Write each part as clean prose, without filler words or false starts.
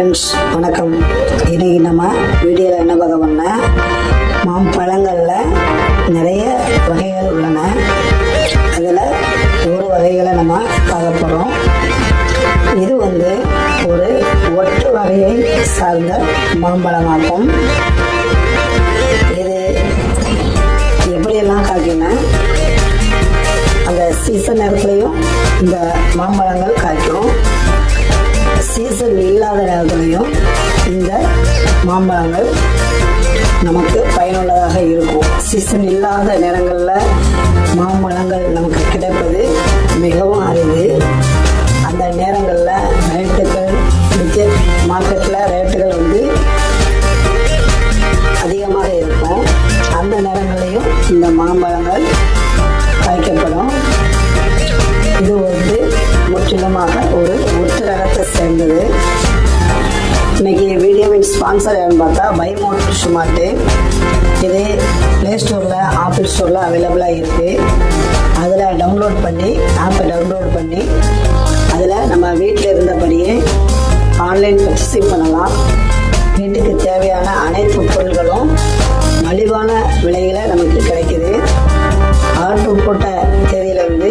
Friends வணக்கம். இன்றைக்கி நம்ம வீடியோவில் என்ன பார்க்க போனா, மாம்பழங்களில் நிறைய வகைகள் உள்ளன. அதில் ஒரு வகைகளை நம்ம பார்க்க போகிறோம். இது ஒரு ஒட்டு வகையை சார்ந்த மாம்பழமாகும். இது எப்படியெல்லாம் காய்க்குன்னா, அந்த சீசன் நேரத்துலையும் இந்த மாம்பழங்கள் காய்க்கும். சீசன் இல்லாத நேரத்துலையும் இந்த மாம்பழங்கள் நமக்கு பயனுள்ளதாக இருக்கும். சீசன் இல்லாத நேரங்களில் மாம்பழங்கள் நமக்கு கிடைப்பது மிகவும் அரிது. அந்த நேரங்களில் ரேட்டுகள் மார்க்கெட்டில் ரேட்டுகள் அதிகமாக இருக்கும். அந்த நேரங்களையும் இந்த மாம்பழங்கள் காய்க்கப்படும். இது முற்றிலுமாக ஒரு ஒட்டு ரகத்தை சேர்ந்தது. இன்னைக்கு வீடியோவின் ஸ்பான்சர் யாருன்னு பார்த்தா பைமோட் சுமார்ட்டு. இது ப்ளே ஸ்டோரில் ஆப்பிள் ஸ்டோரில் அவைலபிளாக இருக்குது. அதில் ஆப்பை டவுன்லோட் பண்ணி அதில் நம்ம வீட்டில் இருந்தபடியே ஆன்லைன் பர்ச்சேசிங் பண்ணலாம். வீட்டுக்கு தேவையான அனைத்து பொருட்களும் மலிவான விலையில் நமக்கு கிடைக்குது. ஆர்டர் போட்ட தேதியிலிருந்து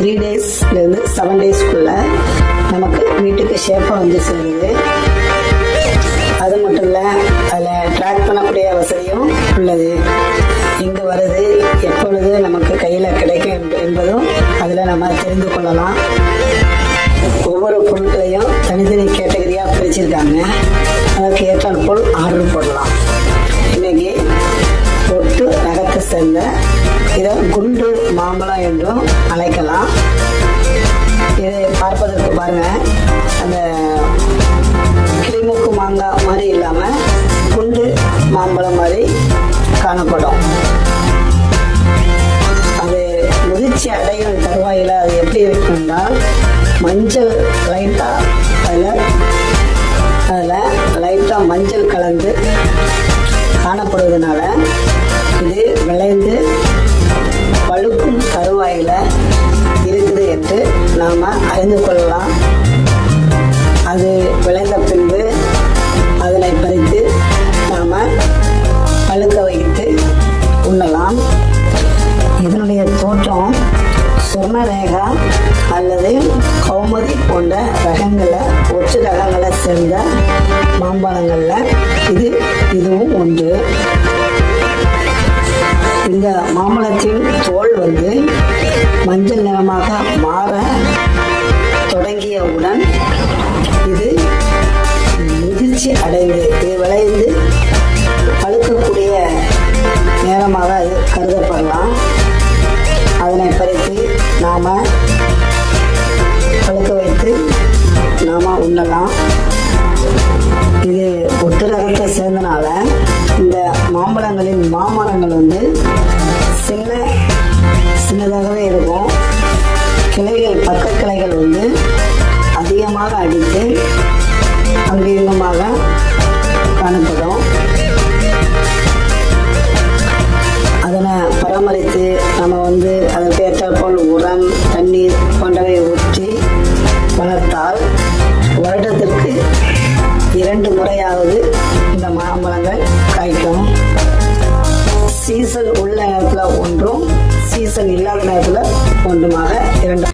3 டேஸ்லேருந்து 7 டேஸ்க்குள்ள நமக்கு வீட்டுக்கு ஷேப்பாக சேருது. அது மட்டும் இல்லை, அதில் ட்ராக் பண்ணக்கூடிய வசதியும் உள்ளது. எங்கே வருது, எப்பொழுது நமக்கு கையில் கிடைக்கும் என்பதும் அதில் நம்ம தெரிந்து கொள்ளலாம். ஒவ்வொரு பொருட்களையும் தனித்தனி கேட்டகரியாக பிரிச்சிருக்காங்க. அதற்கு ஏற்றால் போல் ஆர்டர் போடலாம். இன்னைக்கு ஒட்டு ரகத்தை சேர்ந்த இதை குண்டு மாம்பழம் என்றும் அழைக்கலாம். இதை பார்ப்பதற்கு பாருங்க, அந்த கிளிமுக்கு மாங்காய் மாதிரி இல்லாமல் குண்டு மாம்பழம் மாதிரி காணப்படும். அது முதிர்ச்சி அடையும் தருவாயில் அது எப்படி இருக்குன்றால், மஞ்சள் அதில் லைட்டாக மஞ்சள் கலந்து காணப்படுவதனால இது விளைந்து பழுக்கும் தருவாயில் இருக்குது என்று நாம் அறிந்து கொள்ளலாம். அது விளைந்த பின்பு அதனை பறித்து நாம் பழுக்க வைத்து உண்ணலாம். இதனுடைய தோற்றம் சொர்ணரேகா அல்லது கௌமதி போன்ற ஒற்று ரகங்களை சேர்ந்த மாம்பழங்களில் இதுவும் ஒன்று. இந்த மாம்பழத்தின் தோல் மஞ்சள் நிறமாக மாற